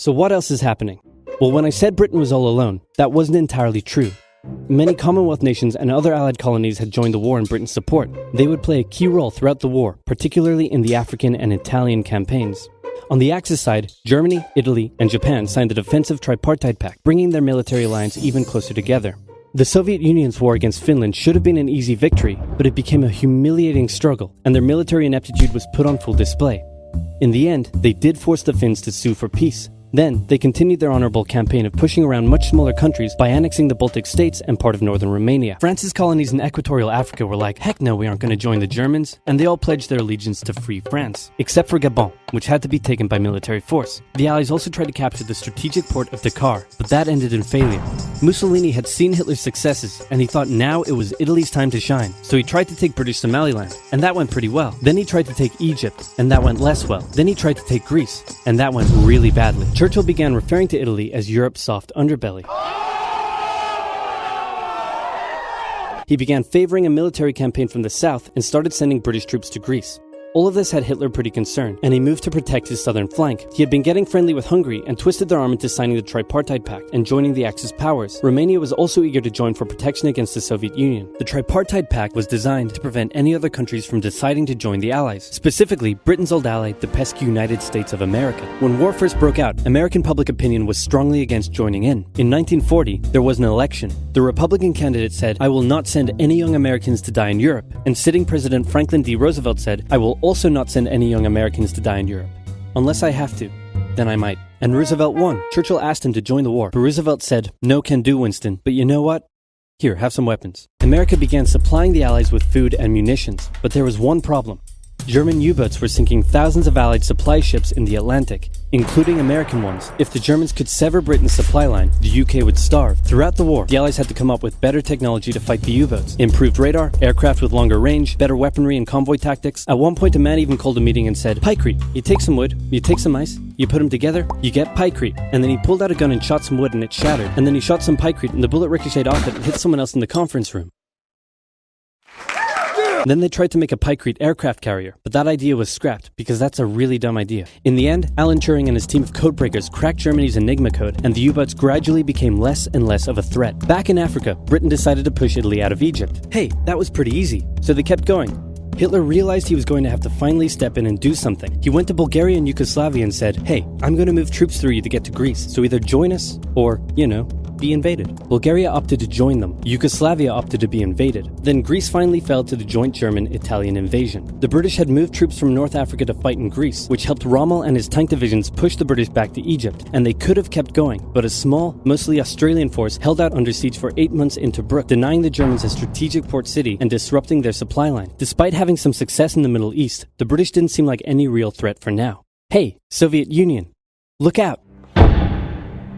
So what else is happening? Well, when I said Britain was all alone, that wasn't entirely true. Many Commonwealth nations and other Allied colonies had joined the war in Britain's support. They would play a key role throughout the war, particularly in the African and Italian campaigns. On the Axis side, Germany, Italy, and Japan signed the defensive tripartite pact, bringing their military alliance even closer together. The Soviet Union's war against Finland should have been an easy victory, but it became a humiliating struggle, and their military ineptitude was put on full display. In the end, they did force the Finns to sue for peace. Then, they continued their honorable campaign of pushing around much smaller countries by annexing the Baltic states and part of northern Romania. France's colonies in equatorial Africa were like, heck no, we aren't going to join the Germans, and they all pledged their allegiance to free France, except for Gabon, which had to be taken by military force. The Allies also tried to capture the strategic port of Dakar, but that ended in failure. Mussolini had seen Hitler's successes, and he thought now it was Italy's time to shine, so he tried to take British Somaliland, and that went pretty well. Then he tried to take Egypt, and that went less well. Then he tried to take Greece, and that went really badly. Churchill began referring to Italy as Europe's soft underbelly. He began favoring a military campaign from the south and started sending British troops to Greece. All of this had Hitler pretty concerned, and he moved to protect his southern flank. He had been getting friendly with Hungary and twisted their arm into signing the Tripartite Pact and joining the Axis powers. Romania was also eager to join for protection against the Soviet Union. The Tripartite Pact was designed to prevent any other countries from deciding to join the Allies, specifically Britain's old ally, the pesky United States of America. When war first broke out, American public opinion was strongly against joining in. In 1940, there was an election. The Republican candidate said, "I will not send any young Americans to die in Europe," and sitting President Franklin D. Roosevelt said, "I will also not send any young Americans to die in Europe. Unless I have to, then I might." And Roosevelt won. Churchill asked him to join the war, but Roosevelt said, "No can do, Winston, but you know what? Here, have some weapons." America began supplying the Allies with food and munitions, but there was one problem. German U-boats were sinking thousands of Allied supply ships in the Atlantic, including American ones. If the Germans could sever Britain's supply line, the UK would starve. Throughout the war, the Allies had to come up with better technology to fight the U-boats. Improved radar, aircraft with longer range, better weaponry and convoy tactics. At one point, a man even called a meeting and said, "Pykrete, you take some wood, you take some ice, you put them together, you get pykrete." And then he pulled out a gun and shot some wood and it shattered. And then he shot some pykrete and the bullet ricocheted off it and hit someone else in the conference room. Then they tried to make a pykrete aircraft carrier, but that idea was scrapped because that's a really dumb idea. In the end, Alan Turing and his team of codebreakers cracked Germany's Enigma code, and the U-boats gradually became less and less of a threat. Back in Africa, Britain decided to push Italy out of Egypt. Hey, that was pretty easy, so they kept going. Hitler realized he was going to have to finally step in and do something. He went to Bulgaria and Yugoslavia and said, "Hey, I'm going to move troops through you to get to Greece, so either join us or, be invaded." Bulgaria opted to join them. Yugoslavia opted to be invaded. Then Greece finally fell to the joint German-Italian invasion. The British had moved troops from North Africa to fight in Greece, which helped Rommel and his tank divisions push the British back to Egypt, and they could have kept going, but a small, mostly Australian force held out under siege for 8 months in Tobruk, denying the Germans a strategic port city and disrupting their supply line. Despite having some success in the Middle East, the British didn't seem like any real threat for now. Hey, Soviet Union, look out!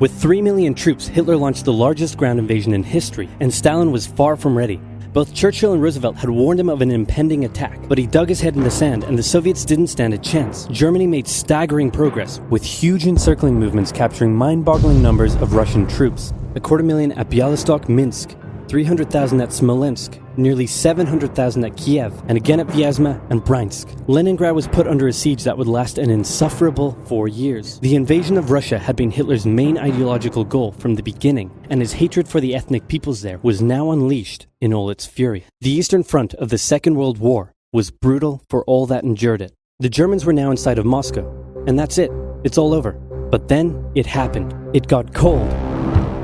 With 3 million troops, Hitler launched the largest ground invasion in history, and Stalin was far from ready. Both Churchill and Roosevelt had warned him of an impending attack, but he dug his head in the sand and the Soviets didn't stand a chance. Germany made staggering progress, with huge encircling movements capturing mind-boggling numbers of Russian troops. 250,000 at Bialystok, Minsk, 300,000 at Smolensk, nearly 700,000 at Kiev, and again at Vyazma and Bryansk. Leningrad was put under a siege that would last an insufferable 4 years. The invasion of Russia had been Hitler's main ideological goal from the beginning, and his hatred for the ethnic peoples there was now unleashed in all its fury. The Eastern Front of the Second World War was brutal for all that endured it. The Germans were now inside of Moscow, and that's it. It's all over. But then it happened. It got cold.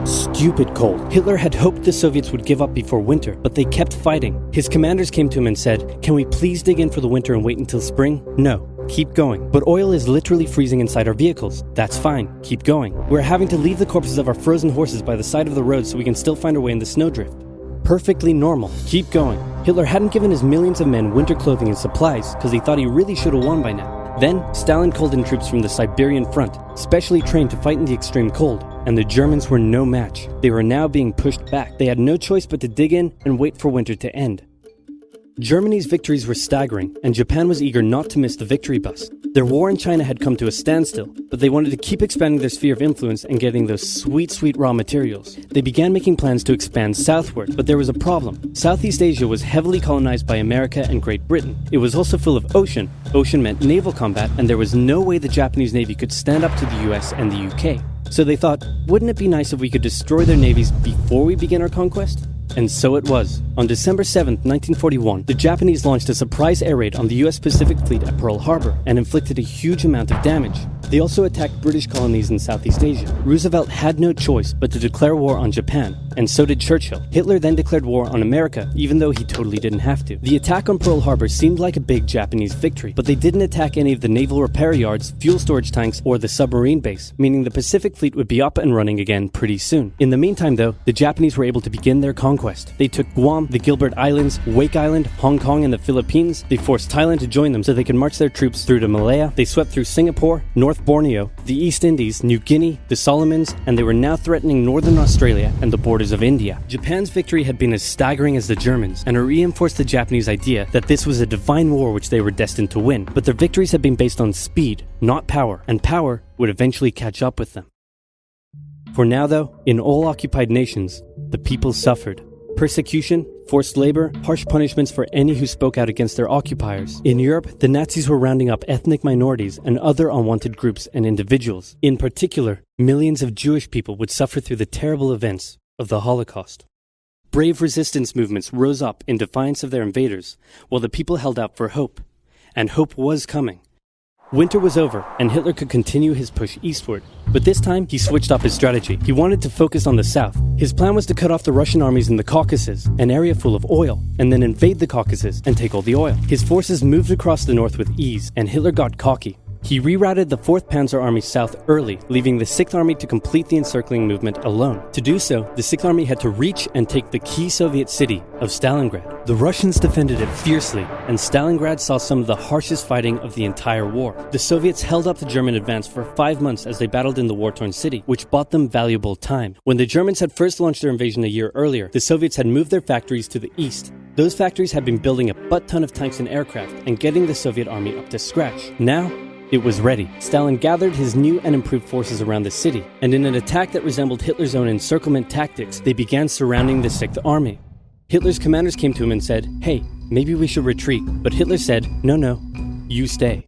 Stupid cold. Hitler had hoped the Soviets would give up before winter, but they kept fighting. His commanders came to him and said, "Can we please dig in for the winter and wait until spring?" "No, keep going." "But oil is literally freezing inside our vehicles." "That's fine, keep going." "We're having to leave the corpses of our frozen horses by the side of the road so we can still find our way in the snowdrift." "Perfectly normal, keep going." Hitler hadn't given his millions of men winter clothing and supplies because he thought he really should have won by now. Then, Stalin called in troops from the Siberian front, specially trained to fight in the extreme cold, and the Germans were no match. They were now being pushed back. They had no choice but to dig in and wait for winter to end. Germany's victories were staggering, and Japan was eager not to miss the victory bus. Their war in China had come to a standstill, but they wanted to keep expanding their sphere of influence and getting those sweet, sweet raw materials. They began making plans to expand southward, but there was a problem. Southeast Asia was heavily colonized by America and Great Britain. It was also full of ocean. Ocean meant naval combat, and there was no way the Japanese Navy could stand up to the US and the UK. So they thought, wouldn't it be nice if we could destroy their navies before we begin our conquest? And so it was. On December 7, 1941, the Japanese launched a surprise air raid on the US Pacific Fleet at Pearl Harbor and inflicted a huge amount of damage. They also attacked British colonies in Southeast Asia. Roosevelt had no choice but to declare war on Japan, and so did Churchill. Hitler then declared war on America, even though he totally didn't have to. The attack on Pearl Harbor seemed like a big Japanese victory, but they didn't attack any of the naval repair yards, fuel storage tanks, or the submarine base, meaning the Pacific Fleet would be up and running again pretty soon. In the meantime, though, the Japanese were able to begin their conquest. They took Guam, the Gilbert Islands, Wake Island, Hong Kong, and the Philippines. They forced Thailand to join them so they could march their troops through to Malaya. They swept through Singapore, North Borneo, the East Indies, New Guinea, the Solomons, and they were now threatening northern Australia and the borders of India. Japan's victory had been as staggering as the Germans, and it reinforced the Japanese idea that this was a divine war which they were destined to win. But their victories had been based on speed, not power, and power would eventually catch up with them. For now, though, in all occupied nations, the people suffered. Persecution, forced labor, harsh punishments for any who spoke out against their occupiers. In Europe, the Nazis were rounding up ethnic minorities and other unwanted groups and individuals. In particular, millions of Jewish people would suffer through the terrible events of the Holocaust. Brave resistance movements rose up in defiance of their invaders, while the people held out for hope. And hope was coming. Winter was over, and Hitler could continue his push eastward. But this time, he switched up his strategy. He wanted to focus on the south. His plan was to cut off the Russian armies in the Caucasus, an area full of oil, and then invade the Caucasus and take all the oil. His forces moved across the north with ease, and Hitler got cocky. He rerouted the 4th Panzer Army south early, leaving the 6th Army to complete the encircling movement alone. To do so, the 6th Army had to reach and take the key Soviet city of Stalingrad. The Russians defended it fiercely, and Stalingrad saw some of the harshest fighting of the entire war. The Soviets held up the German advance for 5 months as they battled in the war-torn city, which bought them valuable time. When the Germans had first launched their invasion a year earlier, the Soviets had moved their factories to the east. Those factories had been building a butt-ton of tanks and aircraft and getting the Soviet army up to scratch. Now, it was ready. Stalin gathered his new and improved forces around the city, and in an attack that resembled Hitler's own encirclement tactics, they began surrounding the 6th Army. Hitler's commanders came to him and said, "Hey, maybe we should retreat." But Hitler said, "No, you stay."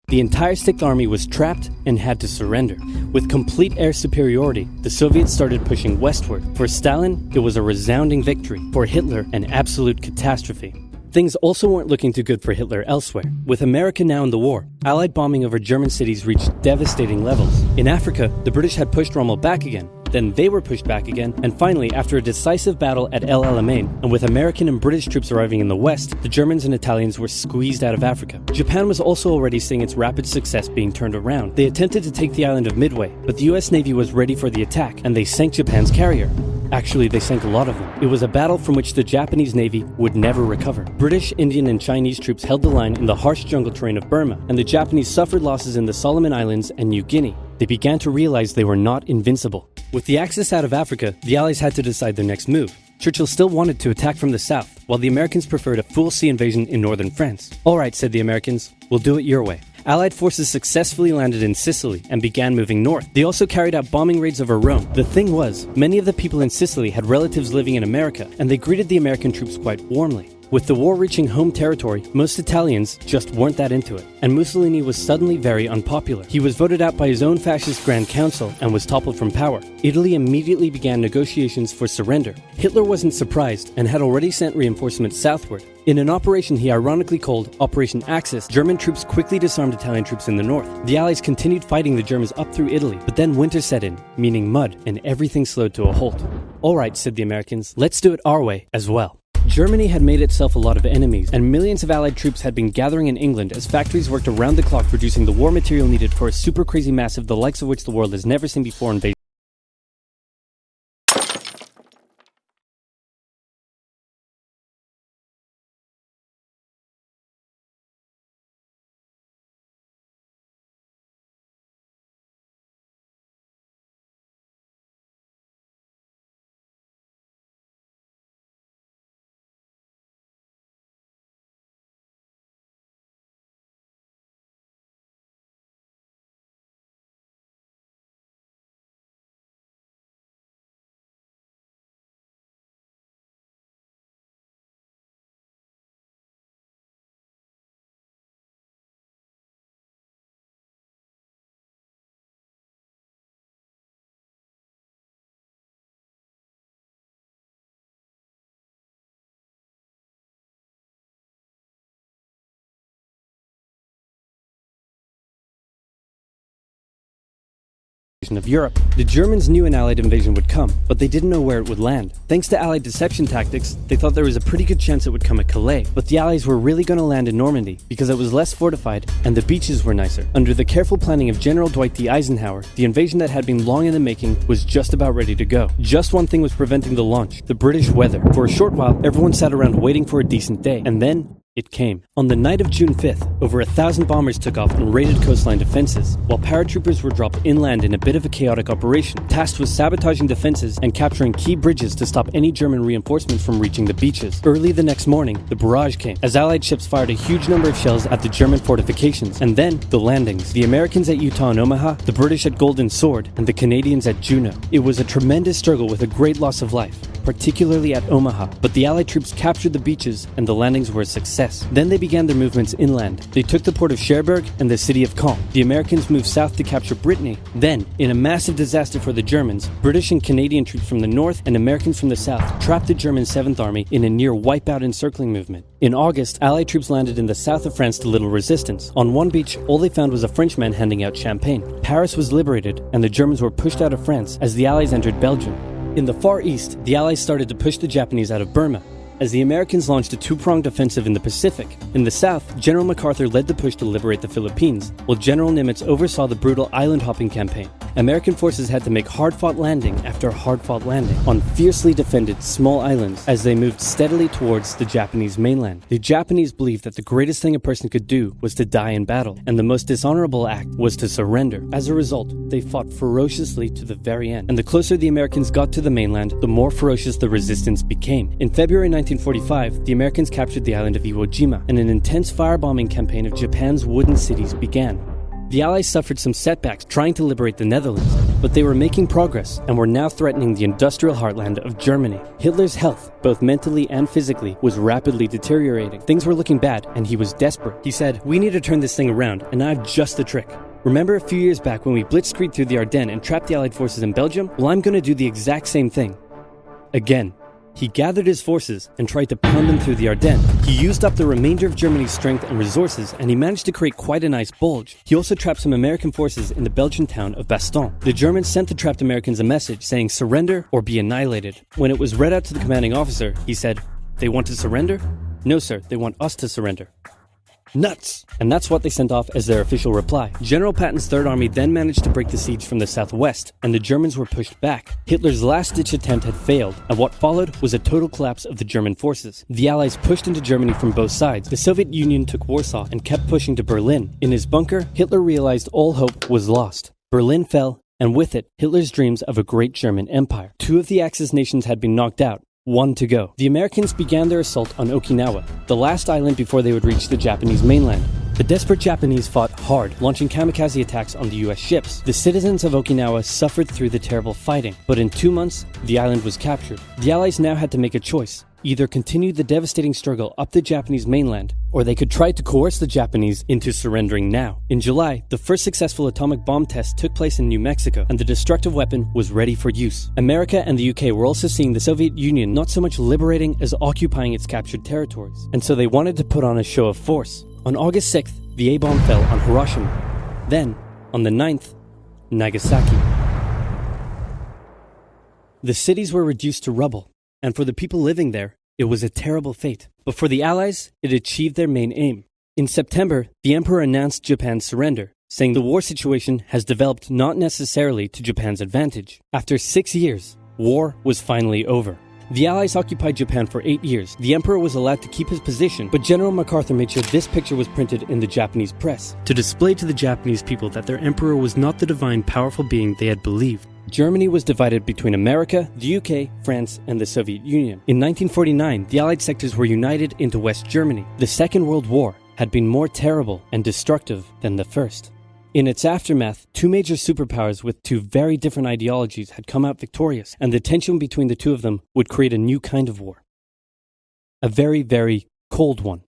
The entire 6th Army was trapped and had to surrender. With complete air superiority, the Soviets started pushing westward. For Stalin, it was a resounding victory. For Hitler, an absolute catastrophe. Things also weren't looking too good for Hitler elsewhere. With America now in the war, Allied bombing over German cities reached devastating levels. In Africa, the British had pushed Rommel back again. Then they were pushed back again, and finally, after a decisive battle at El Alamein, and with American and British troops arriving in the west, the Germans and Italians were squeezed out of Africa. Japan was also already seeing its rapid success being turned around. They attempted to take the island of Midway, but the US Navy was ready for the attack, and they sank Japan's carrier. Actually, they sank a lot of them. It was a battle from which the Japanese Navy would never recover. British, Indian, and Chinese troops held the line in the harsh jungle terrain of Burma, and the Japanese suffered losses in the Solomon Islands and New Guinea. They began to realize they were not invincible. With the Axis out of Africa, the Allies had to decide their next move. Churchill still wanted to attack from the south, while the Americans preferred a full sea invasion in northern France. "All right," said the Americans, "we'll do it your way." Allied forces successfully landed in Sicily and began moving north. They also carried out bombing raids over Rome. The thing was, many of the people in Sicily had relatives living in America, and they greeted the American troops quite warmly. With the war reaching home territory, most Italians just weren't that into it, and Mussolini was suddenly very unpopular. He was voted out by his own fascist Grand Council and was toppled from power. Italy immediately began negotiations for surrender. Hitler wasn't surprised and had already sent reinforcements southward. In an operation he ironically called Operation Axis, German troops quickly disarmed Italian troops in the north. The Allies continued fighting the Germans up through Italy, but then winter set in, meaning mud, and everything slowed to a halt. "All right," said the Americans, "let's do it our way as well." Germany had made itself a lot of enemies, and millions of Allied troops had been gathering in England as factories worked around the clock producing the war material needed for a super crazy massive the likes of which the world has never seen before invasion. of Europe. The Germans knew an Allied invasion would come, but they didn't know where it would land. Thanks to Allied deception tactics, they thought there was a pretty good chance it would come at Calais, but the Allies were really going to land in Normandy because it was less fortified and the beaches were nicer. Under the careful planning of General Dwight D. Eisenhower, the invasion that had been long in the making was just about ready to go. Just one thing was preventing the launch: the British weather. For a short while, everyone sat around waiting for a decent day, and then it came. On the night of June 5th, over 1,000 bombers took off and raided coastline defenses, while paratroopers were dropped inland in a bit of a chaotic operation, tasked with sabotaging defenses and capturing key bridges to stop any German reinforcements from reaching the beaches. Early the next morning, the barrage came, as Allied ships fired a huge number of shells at the German fortifications, and then the landings. The Americans at Utah and Omaha, the British at Golden Sword, and the Canadians at Juneau. It was a tremendous struggle with a great loss of life, particularly at Omaha, but the Allied troops captured the beaches and the landings were a success. Then they began their movements inland. They took the port of Cherbourg and the city of Caen. The Americans moved south to capture Brittany. Then, in a massive disaster for the Germans, British and Canadian troops from the north and Americans from the south trapped the German 7th Army in a near wipeout encircling movement. In August, Allied troops landed in the south of France to little resistance. On one beach, all they found was a Frenchman handing out champagne. Paris was liberated and the Germans were pushed out of France as the Allies entered Belgium. In the Far East, the Allies started to push the Japanese out of Burma, as the Americans launched a two-pronged offensive in the Pacific. In the south, General MacArthur led the push to liberate the Philippines, while General Nimitz oversaw the brutal island-hopping campaign. American forces had to make hard-fought landing after hard-fought landing on fiercely defended small islands as they moved steadily towards the Japanese mainland. The Japanese believed that the greatest thing a person could do was to die in battle, and the most dishonorable act was to surrender. As a result, they fought ferociously to the very end, and the closer the Americans got to the mainland, the more ferocious the resistance became. In February 1945, the Americans captured the island of Iwo Jima, and an intense firebombing campaign of Japan's wooden cities began. The Allies suffered some setbacks trying to liberate the Netherlands, but they were making progress and were now threatening the industrial heartland of Germany. Hitler's health, both mentally and physically, was rapidly deteriorating. Things were looking bad, and he was desperate. He said, "We need to turn this thing around, and I have just the trick. Remember a few years back when we blitzkrieged through the Ardennes and trapped the Allied forces in Belgium? Well, I'm going to do the exact same thing. Again." He gathered his forces and tried to pound them through the Ardennes. He used up the remainder of Germany's strength and resources, and he managed to create quite a nice bulge. He also trapped some American forces in the Belgian town of Bastogne. The Germans sent the trapped Americans a message saying, "Surrender or be annihilated." When it was read out to the commanding officer, he said, "They want to surrender? No, sir, they want us to surrender." Nuts! And that's what they sent off as their official reply. General Patton's Third Army then managed to break the siege from the southwest, and the Germans were pushed back. Hitler's last-ditch attempt had failed, and what followed was a total collapse of the German forces. The Allies pushed into Germany from both sides. The Soviet Union took Warsaw and kept pushing to Berlin. In his bunker, Hitler realized all hope was lost. Berlin fell, and with it, Hitler's dreams of a great German empire. Two of the Axis nations had been knocked out. One to go. The Americans began their assault on Okinawa, the last island before they would reach the Japanese mainland. The desperate Japanese fought hard, launching kamikaze attacks on the US ships. The citizens of Okinawa suffered through the terrible fighting, but in 2 months, the island was captured. The Allies now had to make a choice. Either continue the devastating struggle up the Japanese mainland, or they could try to coerce the Japanese into surrendering now. In July, the first successful atomic bomb test took place in New Mexico, and the destructive weapon was ready for use. America and the UK were also seeing the Soviet Union not so much liberating as occupying its captured territories, and so they wanted to put on a show of force. On August 6th, the A-bomb fell on Hiroshima. Then, on the 9th, Nagasaki. The cities were reduced to rubble, and for the people living there, it was a terrible fate. But for the Allies, it achieved their main aim. In September, the Emperor announced Japan's surrender, saying the war situation has developed not necessarily to Japan's advantage. After 6 years, war was finally over. The Allies occupied Japan for 8 years. The Emperor was allowed to keep his position, but General MacArthur made sure this picture was printed in the Japanese press, to display to the Japanese people that their Emperor was not the divine, powerful being they had believed. Germany was divided between America, the UK, France, and the Soviet Union. In 1949, the Allied sectors were united into West Germany. The Second World War had been more terrible and destructive than the first. In its aftermath, two major superpowers with two very different ideologies had come out victorious, and the tension between the two of them would create a new kind of war. A very, very cold one.